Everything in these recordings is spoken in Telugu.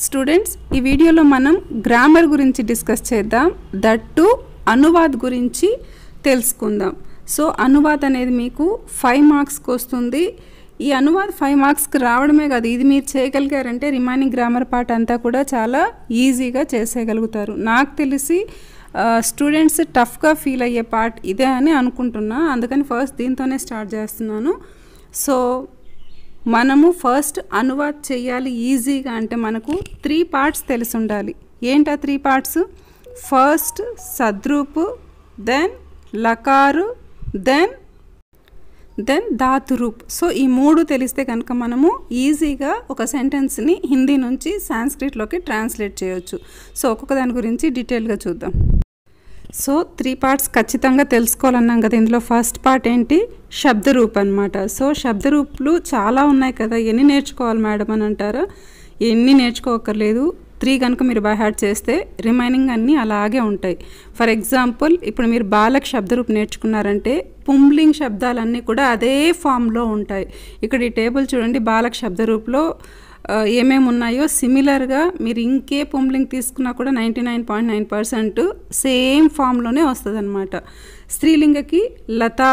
స్టూడెంట్స్ ఈ వీడియోలో మనం గ్రామర్ గురించి డిస్కస్ చేద్దాం. దట్ టు అనువాద్ గురించి తెలుసుకుందాం. సో అనువాద్ అనేది మీకు 5 మార్క్స్కి వస్తుంది. ఈ అనువాద్ 5 మార్క్స్కి రావడమే కాదు, ఇది మీరు చేయగలిగారంటే రిమైనింగ్ గ్రామర్ పార్ట్ అంతా కూడా చాలా ఈజీగా చేసేయగలుగుతారు. నాకు తెలిసి స్టూడెంట్స్ టఫ్గా ఫీల్ అయ్యే పార్ట్ ఇదే అని అనుకుంటున్నా, అందుకని ఫస్ట్ దీంతోనే స్టార్ట్ చేస్తున్నాను. సో మనము ఫస్ట్ అనువాద్ చేయాలి ఈజీగా అంటే మనకు 3 పార్ట్స్ తెలిసి ఉండాలి. ఏంటా 3 పార్ట్స్? ఫస్ట్ సద్రూపు, దెన్ లకారు, దెన్ ధాతురూప్. సో ఈ 3 తెలిస్తే కనుక మనము ఈజీగా ఒక సెంటెన్స్ని హిందీ నుంచి సాంస్క్రిట్లోకి ట్రాన్స్లేట్ చేయొచ్చు. సో ఒక్కొక్క దాని గురించి డీటెయిల్గా చూద్దాం. సో 3 పార్ట్స్ ఖచ్చితంగా తెలుసుకోవాలన్నాం కదా. ఇందులో ఫస్ట్ పార్ట్ ఏంటి? శబ్దరూప్ అనమాట. సో శబ్దరూపులు చాలా ఉన్నాయి కదా, ఎన్ని నేర్చుకోవాలి మేడం అని అంటారా? ఎన్ని నేర్చుకోకర్లేదు. 3 కనుక మీరు బై హార్ట్ చేస్తే రిమైనింగ్ అన్నీ అలాగే ఉంటాయి. ఫర్ ఎగ్జాంపుల్ ఇప్పుడు మీరు బాలక్ శబ్దరూప్ నేర్చుకున్నారంటే పుంలింగ్ శబ్దాలన్నీ కూడా అదే ఫామ్లో ఉంటాయి. ఇక్కడ ఈ టేబుల్ చూడండి, బాలక్ శబ్దరూప్లో ఏమేమి ఉన్నాయో సిమిలర్గా మీరు ఇంకే పుంలింగ్ తీసుకున్నా కూడా 99.9% సేమ్ ఫామ్లోనే వస్తుంది అనమాట. స్త్రీలింగకి లతా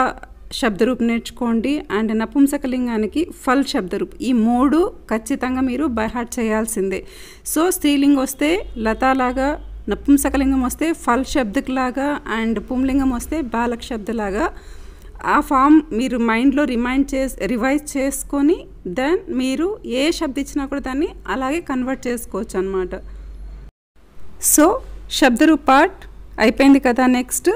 శబ్దరూప్ నేర్చుకోండి, అండ్ నపుంసకలింగానికి ఫల్ శబ్దరూప్. ఈ 3 ఖచ్చితంగా మీరు బై హార్ట్ చేయాల్సిందే. సో స్త్రీలింగం వస్తే లతాలాగా, నపుంసకలింగం వస్తే ఫల్ శబ్దలాగా, అండ్ పుంలింగం వస్తే బాలక్ శబ్దలాగా ఆ ఫామ్ మీరు మైండ్లో రివైజ్ చేసుకొని దెన్ మీరు ఏ శబ్ద ఇచ్చినా కూడా దాన్ని అలాగే కన్వర్ట్ చేసుకోవచ్చు అనమాట. సో శబ్దరూప్ పార్ట్ అయిపోయింది కదా. నెక్స్ట్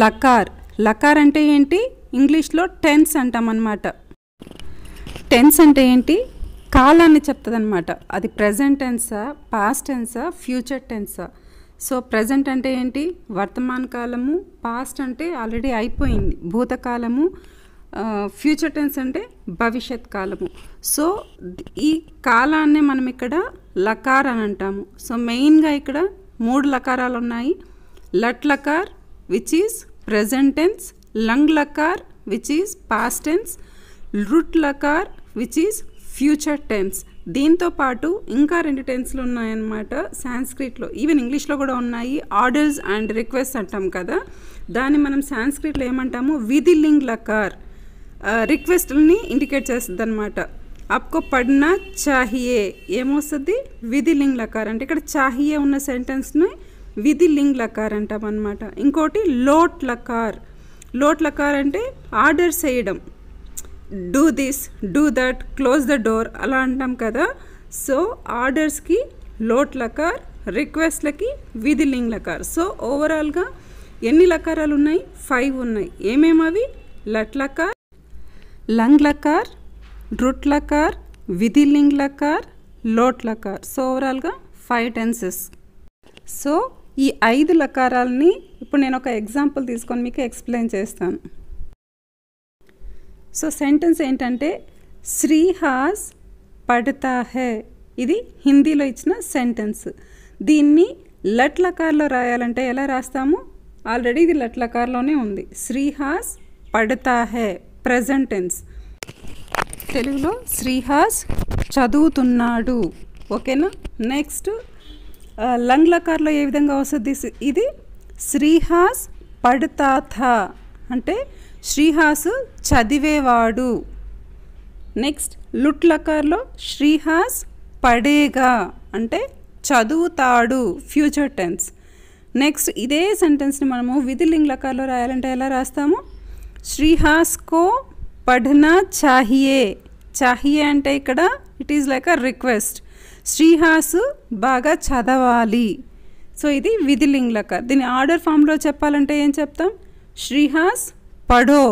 లకార్. లకార్ అంటే ఏంటి? ఇంగ్లీష్లో టెన్స్ అంటాం అన్నమాట. టెన్స్ అంటే ఏంటి? కాలాన్ని చెప్తుంది అనమాట. అది ప్రజెంట్ టెన్సా, పాస్ట్ టెన్సా, ఫ్యూచర్ టెన్సా? సో ప్రజెంట్ అంటే ఏంటి? వర్తమాన కాలము. పాస్ట్ అంటే ఆల్రెడీ అయిపోయింది, భూతకాలము. ఫ్యూచర్ టెన్స్ అంటే భవిష్యత్ కాలము. సో ఈ కాలాన్నే మనం ఇక్కడ లకార్ అని అంటాము. సో మెయిన్గా ఇక్కడ 3 లకారాలు ఉన్నాయి. లట్ లకార్ విచ్ ఈజ్ ప్రజెంట్ టెన్స్, లంగ్ లకార్ విచ్ ఈజ్ పాస్ట్ టెన్స్, రుట్ లకార్ విచ్ ఈజ్ ఫ్యూచర్ టెన్స్. దీంతో పాటు ఇంకా 2 టెన్స్లు ఉన్నాయన్నమాట సాంస్క్రిట్లో. ఈవెన్ ఇంగ్లీష్లో కూడా ఉన్నాయి. ఆర్డర్స్ అండ్ రిక్వెస్ట్ అంటాం కదా, దాన్ని మనం సాంస్క్రిట్లో ఏమంటాము? విధిలింగ్ లకార్. రిక్వెస్ట్ని ఇండికేట్ చేస్తుంది అనమాట. ఆప్కో పడ్నా చాహియే ఏమొస్తుంది? విధిలింగ్ లకార్. అంటే ఇక్కడ చాహియే ఉన్న సెంటెన్స్ని విధిలింగ్ లకార్ అంటాం అనమాట. ఇంకోటి లోట్ లకార్. లోట్ లకార్ అంటే ఆర్డర్ చేయడం, do this, do that, close the door అలా అంటాం కదా. సో ఆర్డర్స్కి లోట్ లకార్, రిక్వెస్ట్లకి విధిలింగ్ లకార్. సో ఓవరాల్గా ఎన్ని లకారాలు ఉన్నాయి? 5 ఉన్నాయి. ఏమేమవి? లట్ లకార్, లంగ్ లకార్, రుట్ లకార్, విధిలింగ్ లకార్, లోట్ లకార్. సో ఓవరాల్గా 5 టెన్సెస్. సో ఈ 5 లకారాలని ఇప్పుడు నేను ఒక ఎగ్జాంపుల్ తీసుకొని మీకు ఎక్స్ప్లెయిన్ చేస్తాను. సో సెంటెన్స్ ఏంటంటే శ్రీహాస్ పడతా హే. ఇది హిందీలో ఇచ్చిన సెంటెన్స్. దీన్ని లట్ లకార్లో రాయాలంటే ఎలా రాస్తాము? ఆల్రెడీ ఇది లట్ లకార్లోనే ఉంది. శ్రీహాస్ పడతా హే ప్రజెంట్ టెన్స్. తెలుగులో శ్రీహాస్ చదువుతున్నాడు. ఓకేనా? నెక్స్ట్ లంగ్ లకార్లో ఏ విధంగా వస్తుంది? ఇది శ్రీహాస్ పడతా థా అంటే శ్రీహాసు చదివేవాడు. నెక్స్ట్ లుట్ లకార్లో శ్రీహాస్ పడేగా అంటే చదువుతాడు, ఫ్యూచర్ టెన్స్. నెక్స్ట్ ఇదే సెంటెన్స్ని మనము విధిలింగ్ లకార్లో రాయాలంటే ఎలా రాస్తాము? శ్రీహాస్ కో పఢనా చాహియే. చాహియే అంటే ఇక్కడ it is like a request. శ్రీహాసు బాగా చదవాలి. సో ఇది విధిలింగ్ లకార్. దీన్ని ఆర్డర్ ఫామ్లో చెప్పాలంటే ఏం చెప్తాం? శ్రీహాస్ పఢో,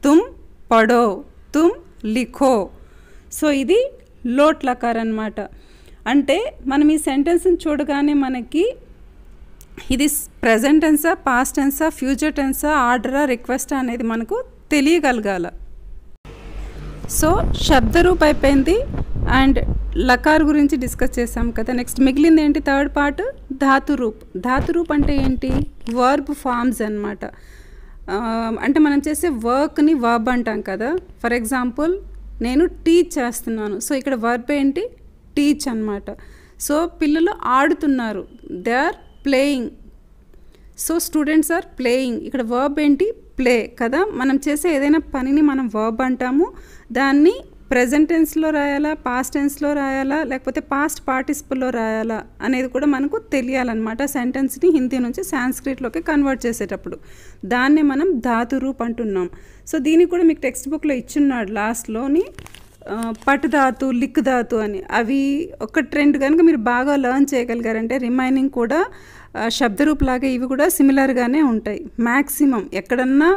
తుమ్ పఢో, తుమ్ లిఖో. సో ఇది లోట్ లకార్ అన్నమాట. అంటే మనం ఈ సెంటెన్స్ని చూడగానే మనకి ఇది ప్రజెంట్ టెన్సా, పాస్ట్ టెన్సా, ఫ్యూచర్ టెన్సా, ఆర్డరా, రిక్వెస్టా అనేది మనకు తెలియగలగాల. సో శబ్దరూప్ అయిపోయింది అండ్ లకార్ గురించి డిస్కస్ చేసాం కదా. నెక్స్ట్ మిగిలింది ఏంటి? Third part ధాతురూప్. ధాతురూప్ అంటే ఏంటి? వర్బ్ ఫార్మ్స్ అన్నమాట. అంటే మనం చేసే వర్క్ని వర్బ్ అంటాం కదా. ఫర్ ఎగ్జాంపుల్ నేను టీచ్ చేస్తున్నాను. సో ఇక్కడ వర్బ్ ఏంటి? టీచ్ అన్నమాట. సో పిల్లలు ఆడుతున్నారు, దే ఆర్ ప్లేయింగ్. సో స్టూడెంట్స్ ఆర్ ప్లేయింగ్. ఇక్కడ వర్బ్ ఏంటి? ప్లే కదా. మనం చేసే ఏదైనా పనిని మనం వర్బ్ అంటాము. దాన్ని ప్రెజెంట్ టెన్స్లో రాయాలా, పాస్ట్ టెన్స్లో రాయాలా, లేకపోతే పాస్ట్ పార్టిసిపుల్లో రాయాలా అనేది కూడా మనకు తెలియాలన్నమాట. సెంటెన్స్ని హిందీ నుంచి సాంస్క్రిట్లోకి కన్వర్ట్ చేసేటప్పుడు దాన్నే మనం ధాతు రూప్ అంటున్నాం. సో దీనికి కూడా మీకు టెక్స్ట్ బుక్లో ఇచ్చున్నాడు లాస్ట్లోని పట్ ధాతు, లిక్ ధాతు అని. అవి ఒక ట్రెండ్ కనుక మీరు బాగా లర్న్ చేయగలిగారంటే రిమైనింగ్ కూడా శబ్దరూప్ లాగే ఇవి కూడా సిమిలర్గానే ఉంటాయి. మ్యాక్సిమం ఎక్కడన్నా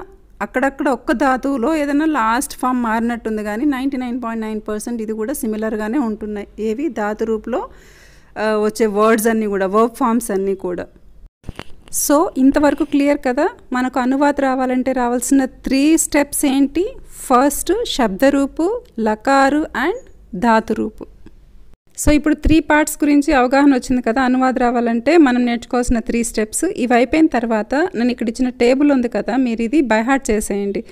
అక్కడక్కడ ఒక్క ధాతువులో ఏదైనా లాస్ట్ ఫామ్ మారినట్టుంది, కానీ 99.9% ఇది కూడా సిమిలర్గానే ఉంటున్నాయి. ఏవి? ధాతు రూపులో వచ్చే వర్డ్స్ అన్నీ కూడా, వర్బ్ ఫామ్స్ అన్నీ కూడా. సో ఇంతవరకు క్లియర్ కదా. మనకు అనువాద్ రావాలంటే రావాల్సిన 3 స్టెప్స్ ఏంటి? ఫస్ట్ శబ్దరూపు, లకారు అండ్ ధాతురూపు. సో ఇప్పుడు 3 పార్ట్స్ గురించి అవగాహన వచ్చింది కదా. అనువాదం రావాలంటే మనం నేర్చుకోవాల్సిన 3 స్టెప్స్ ఇవి అయిపోయిన తర్వాత నేను ఇక్కడ ఇచ్చిన టేబుల్ ఉంది కదా, మీరు ఇది బై హార్ట్ చేసేయండి.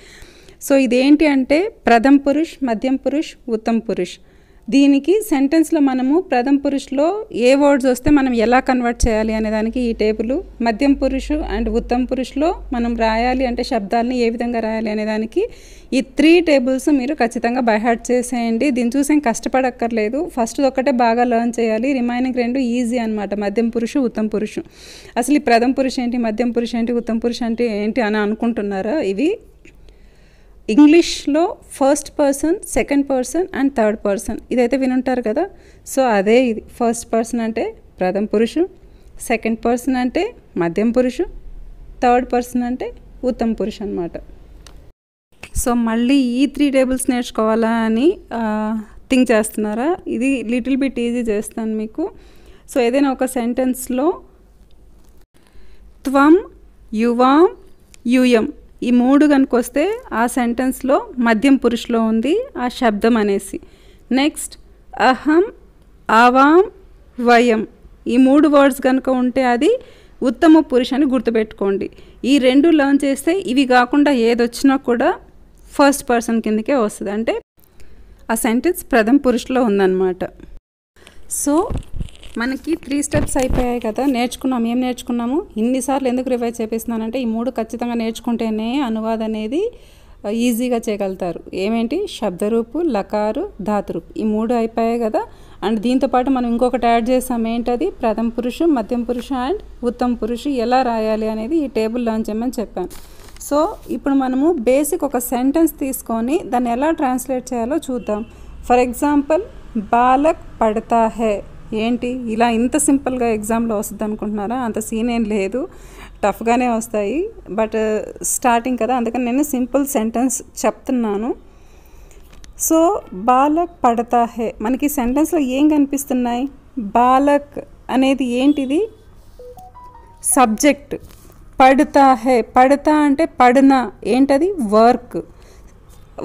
సో ఇదేంటి అంటే ప్రథమ్ పురుష్, మధ్యం పురుష్, ఉత్తమ్ పురుష్. దీనికి సెంటెన్స్లో మనము ప్రథమ్ పురుష్లో ఏ వర్డ్స్ వస్తే మనం ఎలా కన్వర్ట్ చేయాలి అనే దానికి ఈ టేబుల్. మధ్యం పురుషు అండ్ ఉత్తమ్ పురుష్లో మనం రాయాలి అంటే శబ్దాలని ఏ విధంగా రాయాలి అనే దానికి ఈ 3 టేబుల్స్ మీరు ఖచ్చితంగా బై హార్ట్ చేసేయండి. దీన్ని చూసి కష్టపడక్కర్లేదు. ఫస్ట్ ఒకటే బాగా లర్న్ చేయాలి, రిమైనింగ్ 2 ఈజీ అనమాట. మధ్యం పురుషు, ఉత్తమ్ పురుషు. అసలు ఈ ప్రథమ్ పురుష్ ఏంటి, మధ్యం పురుష్ ఏంటి, ఉత్తమ్ పురుష్ అంటే ఏంటి అని అనుకుంటున్నారా? ఇవి ఇంగ్లీష్లో first person, second person and third person ఇదైతే వినుంటారు కదా. సో అదే ఇది. ఫస్ట్ పర్సన్ అంటే ప్రథమ పురుషు, సెకండ్ పర్సన్ అంటే మధ్యం పురుషు, థర్డ్ పర్సన్ అంటే ఉత్తమ పురుషు అన్నమాట. సో మళ్ళీ ఈ 3 టేబుల్స్ నేర్చుకోవాలా అని థింక్ చేస్తున్నారా? ఇది లిటిల్ బిట్ ఈజీ చేస్తాను మీకు. సో ఏదైనా ఒక సెంటెన్స్లో త్వం, యువాం, యూయం ఈ 3 కనుకొస్తే ఆ సెంటెన్స్లో మధ్యం పురుషులో ఉంది ఆ శబ్దం అనేసి. నెక్స్ట్ అహం, ఆవాం, వయం ఈ 3 వర్డ్స్ కనుక ఉంటే అది ఉత్తమ పురుష్ అని గుర్తుపెట్టుకోండి. ఈ 2 లర్న్ చేస్తే ఇవి కాకుండా ఏదొచ్చినా కూడా ఫస్ట్ పర్సన్ కిందకే వస్తుంది, అంటే ఆ సెంటెన్స్ ప్రథమ పురుషులో ఉందన్నమాట. సో మనకి 3 స్టెప్స్ అయిపోయాయి కదా. నేర్చుకున్నాం. ఏం నేర్చుకున్నాము? ఇన్నిసార్లు ఎందుకు రివైజ్ చేపిస్తున్నానంటే ఈ 3 ఖచ్చితంగా నేర్చుకుంటేనే అనువాద్ అనేది ఈజీగా చేయగలుగుతారు. ఏమేంటి? శబ్దరూపు, లకారు, ధాతురూపు ఈ 3 అయిపోయాయి కదా. అండ్ దీంతోపాటు మనం ఇంకొకటి యాడ్ చేసాం. ఏంటది? ప్రథమ పురుషు, మధ్యం పురుషు అండ్ ఉత్తమ పురుషు ఎలా రాయాలి అనేది ఈ టేబుల్ లర్న్ చేయమని చెప్పాను. సో ఇప్పుడు మనము బేసిక్ ఒక సెంటెన్స్ తీసుకొని దాన్ని ఎలా ట్రాన్స్లేట్ చేయాలో చూద్దాం. ఫర్ ఎగ్జాంపుల్ బాలక్ పడతా హై ఏంటి? ఇలా ఇంత సింపుల్గా ఎగ్జామ్లో వస్తుంది అనుకుంటున్నారా? అంత సీన్ ఏం లేదు, టఫ్గానే వస్తాయి. బట్ స్టార్టింగ్ కదా, అందుకని నేను సింపుల్ సెంటెన్స్ చెప్తున్నాను. సో బాలక్ పడతా హై మనకి సెంటెన్స్లో ఏం కనిపిస్తున్నాయి? బాలక్ అనేది ఏంటిది? సబ్జెక్ట్. పడతా హై, పడతా అంటే పడనా ఏంటది? వర్క్.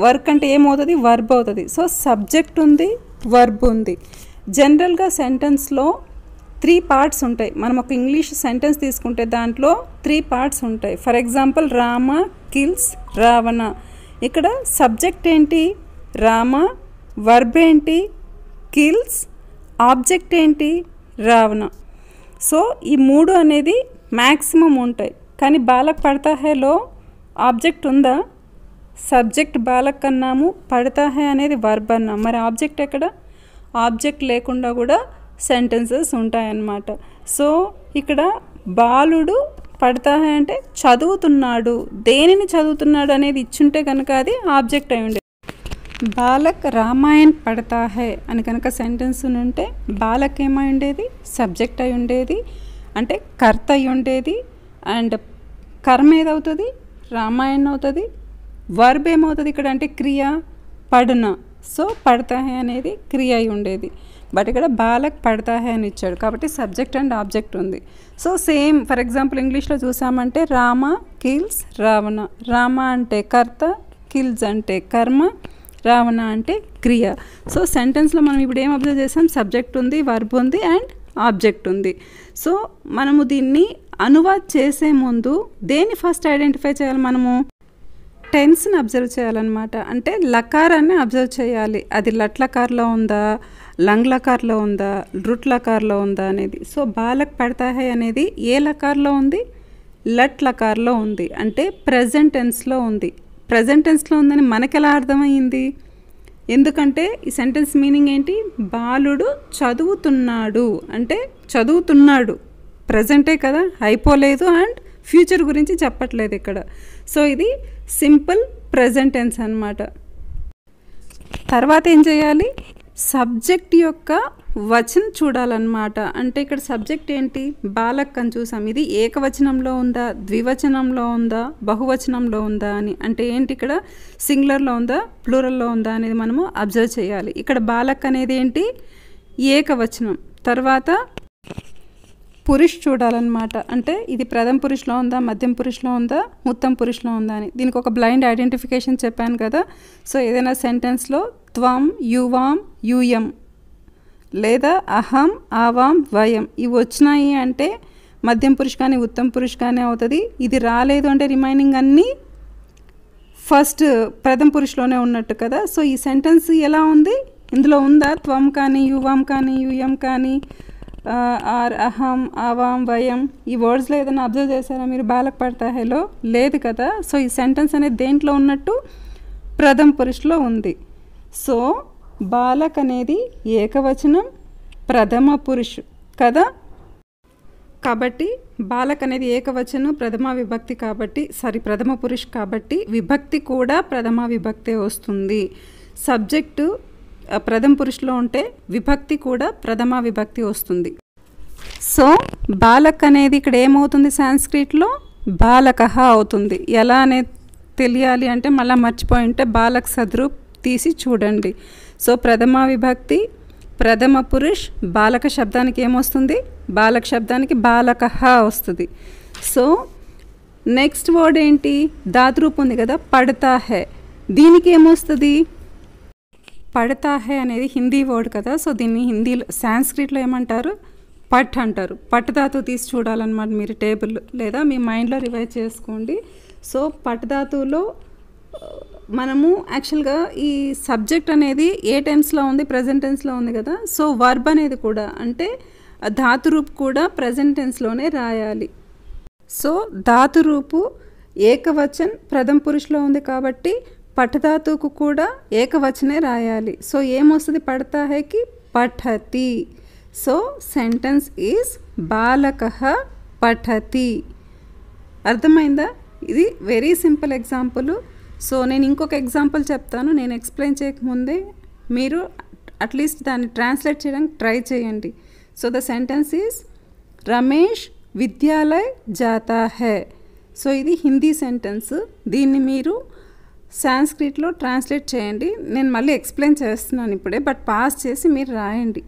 వర్క్ అంటే ఏమవుతుంది? వర్బ్ అవుతుంది. సో సబ్జెక్ట్ ఉంది, వర్బ్ ఉంది. జనరల్గా సెంటెన్స్లో 3 పార్ట్స్ ఉంటాయి. మనం ఒక ఇంగ్లీష్ సెంటెన్స్ తీసుకుంటే దాంట్లో 3 పార్ట్స్ ఉంటాయి. For example Rama kills Ravana. ఇక్కడ సబ్జెక్ట్ ఏంటి? రామ. వర్బ్ ఏంటి? కిల్స్. ఆబ్జెక్ట్ ఏంటి? రావణ. సో ఈ 3 అనేది మ్యాక్సిమం ఉంటాయి. కానీ బాలక్ పడతా హైలో ఆబ్జెక్ట్ ఉందా? సబ్జెక్ట్ బాలక్ అన్నాము, పడతా హై అనేది వర్బ్ అన్నాము. మరి ఆబ్జెక్ట్ ఎక్కడ? ఆబ్జెక్ట్ లేకుండా కూడా సెంటెన్సెస్ ఉంటాయన్నమాట. సో ఇక్కడ బాలుడు పడతా హై అంటే చదువుతున్నాడు. దేనిని చదువుతున్నాడు అనేది ఇచ్చుంటే కనుక అది ఆబ్జెక్ట్ అయి ఉండేది. బాలక్ రామాయణ్ పడతా హై అని కనుక సెంటెన్స్ ఉంటే బాలక్ ఏమై ఉండేది? సబ్జెక్ట్ అయి ఉండేది, అంటే కర్త అయి ఉండేది. అండ్ కర్మ ఏదవుతుంది? రామాయణ్ అవుతుంది. వర్బ్ ఏమవుతుంది ఇక్కడ అంటే క్రియ, పడన. సో పడతా హై అనేది క్రియ అయి ఉండేది. బట్ ఇక్కడ బాలక్ పడతా హై అని ఇచ్చాడు కాబట్టి సబ్జెక్ట్ అండ్ ఆబ్జెక్ట్ ఉంది. సో సేమ్ ఫర్ ఎగ్జాంపుల్ ఇంగ్లీష్లో చూసామంటే రామ కిల్స్ రావణ. రామ అంటే కర్త, కిల్స్ అంటే కర్మ, రావణ అంటే క్రియ. సో సెంటెన్స్లో మనం ఇప్పుడు ఏం అబ్జర్వ్ చేసాం? సబ్జెక్ట్ ఉంది, వర్బ్ ఉంది అండ్ ఆబ్జెక్ట్ ఉంది. సో మనము దీన్ని అనువాద్ చేసే ముందు దేన్ని ఫస్ట్ ఐడెంటిఫై చేయాలి? మనము టెన్స్ని అబ్జర్వ్ చేయాలన్నమాట. అంటే లకారాన్ని అబ్జర్వ్ చేయాలి. అది లట్లకార్లో ఉందా, లంగ్ లకార్లో ఉందా, రుట్ లకార్లో ఉందా అనేది. సో బాలక్ పడతా హై అనేది ఏ లకార్లో ఉంది, లట్ లకార్లో ఉంది, అంటే ప్రజెంట్ టెన్స్లో ఉంది. ప్రజెంట్ టెన్స్లో ఉందని మనకెలా అర్థమైంది, ఎందుకంటే ఈ సెంటెన్స్ మీనింగ్ ఏంటి, బాలుడు చదువుతున్నాడు అంటే చదువుతున్నాడు, ప్రజెంటే కదా, అయిపోలేదు అండ్ ఫ్యూచర్ గురించి చెప్పట్లేదు ఇక్కడ. సో ఇది సింపుల్ ప్రజెంట్ టెన్స్ అన్నమాట. తర్వాత ఏం చేయాలి, సబ్జెక్ట్ యొక్క వచనం చూడాలన్నమాట. అంటే ఇక్కడ సబ్జెక్ట్ ఏంటి, బాలక్ అని చూసాం, ఇది ఏకవచనంలో ఉందా, ద్వివచనంలో ఉందా, బహువచనంలో ఉందా అని. అంటే ఏంటి, ఇక్కడ సింగులర్లో ఉందా, ప్లూరల్లో ఉందా అనేది మనము అబ్జర్వ్ చేయాలి. ఇక్కడ బాలక్ అనేది ఏంటి, ఏకవచనం. తర్వాత పురుష్ చూడాలన్నమాట. అంటే ఇది ప్రథమ పురుషులో ఉందా, మధ్యం పురుషులో ఉందా, ఉత్తమ పురుషులో ఉందా అని. దీనికి ఒక బ్లైండ్ ఐడెంటిఫికేషన్ చెప్పాను కదా. సో ఏదైనా సెంటెన్స్లో త్వం, యువాం, యూయం లేదా అహం, ఆవాం, వయం ఇవి వచ్చినాయి అంటే మధ్యం పురుష్ కానీ ఉత్తమ పురుష్ కానీ అవుతుంది. ఇది రాలేదు అంటే రిమైనింగ్ అన్నీ ఫస్ట్ ప్రథమ పురుషులోనే ఉన్నట్టు కదా. సో ఈ సెంటెన్స్ ఎలా ఉంది, ఇందులో ఉందా త్వం కానీ, యువాం కానీ, యూయం కానీ, ఆర్ అహం, ఆవాం, వయం ఈ వర్డ్స్లో ఏదైనా అబ్జర్వ్ చేశారా మీరు బాలక్ పడతా హైలో, లేదు కదా. సో ఈ సెంటెన్స్ అనేది దేంట్లో ఉన్నట్టు, ప్రథమ పురుషులో ఉంది. సో బాలక్ అనేది ఏకవచనం, ప్రథమ పురుషు కదా. కాబట్టి బాలక్ అనేది ఏకవచనం, ప్రథమ విభక్తి కాబట్టి ప్రథమ పురుష్ కాబట్టి విభక్తి కూడా ప్రథమ విభక్తే వస్తుంది. సబ్జెక్టు ప్రథమ పురుషులో ఉంటే విభక్తి కూడా ప్రథమ విభక్తి వస్తుంది. సో బాలక్ అనేది ఇక్కడ ఏమవుతుంది, సాంస్క్రిట్లో బాలకః అవుతుంది. ఎలా అనేది తెలియాలి అంటే మళ్ళీ మర్చిపోయి ఉంటే బాలక్ సద్రూప్ తీసి చూడండి. సో ప్రథమ విభక్తి, ప్రథమ పురుష్, బాలక శబ్దానికి ఏమొస్తుంది, బాలక శబ్దానికి బాలకః వస్తుంది. సో నెక్స్ట్ వర్డ్ ఏంటి, ధాతురూప్ ఉంది కదా, పడతా హై, దీనికి ఏమొస్తుంది, పడతా హై అనేది హిందీ వర్డ్ కదా. సో దీన్ని హిందీలో సాంస్క్రిట్లో ఏమంటారు, పట్ అంటారు. పట్ ధాతు తీసి చూడాలన్నమాట మీరు టేబుల్ లేదా మీ మైండ్లో రివైజ్ చేసుకోండి. సో పట్ ధాతువులో మనము యాక్చువల్గా ఈ సబ్జెక్ట్ అనేది ఏ టెన్స్లో ఉంది, ప్రజెంట్ టెన్స్లో ఉంది కదా. సో వర్బ్ అనేది కూడా అంటే ధాతురూప్ కూడా ప్రజెంట్ టెన్స్లోనే రాయాలి. సో ధాతురూపు ఏకవచన్ ప్రథమ పురుషులో ఉంది కాబట్టి పఠధాతుకు కూడా ఏకవచనే రాయాలి. సో ఏమొస్తుంది పడతా హైకి, పఠతి. సో సెంటెన్స్ ఈజ్ బాలకః పఠతి. అర్థమైందా, ఇది వెరీ సింపుల్ ఎగ్జాంపుల్. సో నేను ఇంకొక ఎగ్జాంపుల్ చెప్తాను, నేను ఎక్స్ప్లెయిన్ చేయకముందే మీరు అట్లీస్ట్ దాన్ని ట్రాన్స్లేట్ చేయడానికి ట్రై చేయండి. So the sentence is Ramesh విద్యాలయ్ జాతా హై. సో ఇది హిందీ సెంటెన్స్, దీన్ని మీరు సాంస్క్రిట్లో ట్రాన్స్లేట్ చేయండి. నేను మళ్ళీ ఎక్స్ప్లెయిన్ చేస్తున్నాను ఇప్పుడే, బట్ పాస్ చేసి మీరు రాయండి.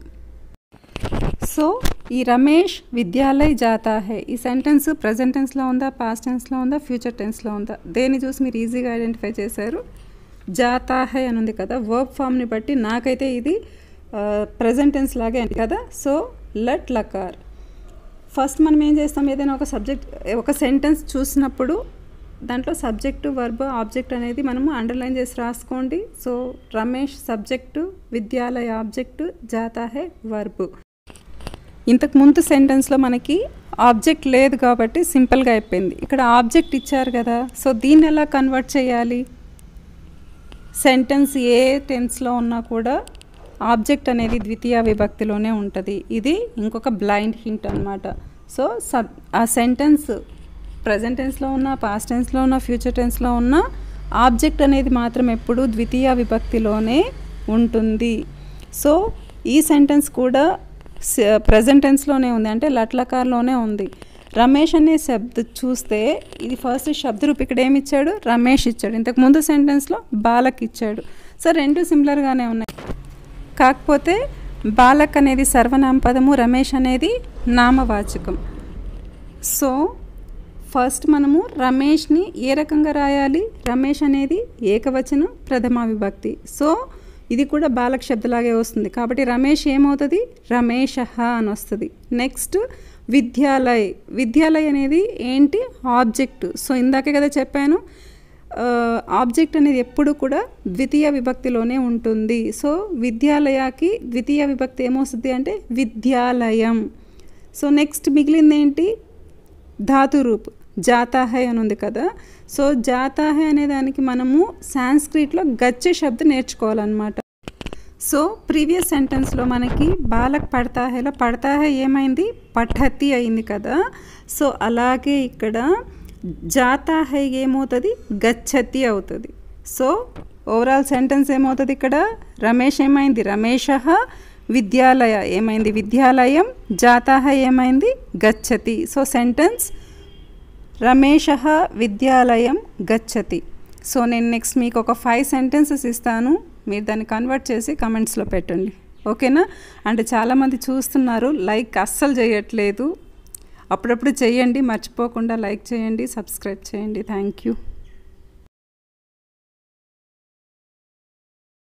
సో ఈ రమేష్ విద్యాలయ్ జాతా హై ఈ సెంటెన్స్ ప్రజెంట్ టెన్స్లో ఉందా, పాస్ట్ టెన్స్లో ఉందా, ఫ్యూచర్ టెన్స్లో ఉందా, దేన్ని చూసి మీరు ఈజీగా ఐడెంటిఫై చేశారు, జాతా హై అని ఉంది కదా. వర్బ్ ఫామ్ని బట్టి నాకైతే ఇది ప్రజెంట్ టెన్స్ లాగే కదా. సో లట్ లకార్. ఫస్ట్ మనం ఏం చేస్తాం, ఏదైనా ఒక సబ్జెక్ట్ ఒక సెంటెన్స్ చూసినప్పుడు దాంట్లో సబ్జెక్టు, వర్బ్, ఆబ్జెక్ట్ అనేది మనము అండర్లైన్ చేసి రాసుకోండి. సో రమేష్ సబ్జెక్టు, విద్యాలయ ఆబ్జెక్టు, జాతా హై వర్బ్. ఇంతకు ముందు సెంటెన్స్లో మనకి ఆబ్జెక్ట్ లేదు కాబట్టి సింపుల్గా అయిపోయింది. ఇక్కడ ఆబ్జెక్ట్ ఇచ్చారు కదా. సో దీన్ని ఎలా కన్వర్ట్ చేయాలి, సెంటెన్స్ ఏ టెన్స్లో ఉన్నా కూడా ఆబ్జెక్ట్ అనేది ద్వితీయ విభక్తిలోనే ఉంటుంది. ఇది ఇంకొక బ్లైండ్ హింట్ అనమాట. సో ఆ సెంటెన్స్ ప్రజెంట్ టెన్స్లో ఉన్న, పాస్ట్ టెన్స్లో ఉన్న, ఫ్యూచర్ టెన్స్లో ఉన్న ఆబ్జెక్ట్ అనేది మాత్రం ఎప్పుడు ద్వితీయ విభక్తిలోనే ఉంటుంది. సో ఈ సెంటెన్స్ కూడా ప్రజెంట్ టెన్స్లోనే ఉంది, అంటే లట్లకార్లోనే ఉంది. రమేష్ అనే శబ్ద చూస్తే ఇది ఫస్ట్ శబ్దరూప్ ఇక్కడ ఏమి ఇచ్చాడు, రమేష్ ఇచ్చాడు. ఇంతకుముందు సెంటెన్స్లో బాలక్ ఇచ్చాడు. సో రెండు సిమిలర్గానే ఉన్నాయి, కాకపోతే బాలక్ అనేది సర్వనామ పదము, రమేష్ అనేది నామవాచకం. సో ఫస్ట్ మనము రమేష్ని ఏ రకంగా రాయాలి, రమేష్ అనేది ఏకవచనం ప్రథమ విభక్తి. సో ఇది కూడా బాలక్ శబ్దలాగే వస్తుంది కాబట్టి రమేష్ ఏమవుతుంది, రమేషః అని వస్తుంది. నెక్స్ట్ విద్యాలయ్, విద్యాలయ్ అనేది ఏంటి, ఆబ్జెక్ట్. సో ఇందాకే కదా చెప్పాను, ఆబ్జెక్ట్ అనేది ఎప్పుడు కూడా ద్వితీయ విభక్తిలోనే ఉంటుంది. సో విద్యాలయాకి ద్వితీయ విభక్తి ఏమొస్తుంది అంటే విద్యాలయం. సో నెక్స్ట్ మిగిలింది ఏంటి, ధాతు రూప్ జాతా హై అని ఉంది కదా. సో జాతా హై అనే దానికి మనము సాంస్క్రిట్లో గచ్చే శబ్దం నేర్చుకోవాలన్నమాట. సో ప్రీవియస్ సెంటెన్స్లో మనకి బాలక్ పడతా హైలో పడతా హై ఏమైంది, పఠతి అయింది కదా. సో అలాగే ఇక్కడ జాతా హై ఏమవుతుంది, గచ్చతి అవుతుంది. సో ఓవరాల్ సెంటెన్స్ ఏమవుతుంది, ఇక్కడ రమేష్ ఏమైంది, రమేషః విద్యాలయ ఏమైంది, విద్యాలయం, జాతా హై ఏమైంది, గచ్చతి. సో సెంటెన్స్ రమేషః విద్యాలయం గచ్చతి. సో నేను నెక్స్ట్ మీకు ఒక 5 సెంటెన్సెస్ ఇస్తాను, మీరు దాన్ని కన్వర్ట్ చేసి కమెంట్స్లో పెట్టండి, ఓకేనా. అంటే చాలామంది చూస్తున్నారు, లైక్ అస్సలు చేయట్లేదు. అప్పుడప్పుడు చేయండి, మర్చిపోకుండా లైక్ చేయండి, సబ్స్క్రైబ్ చేయండి. Thank you.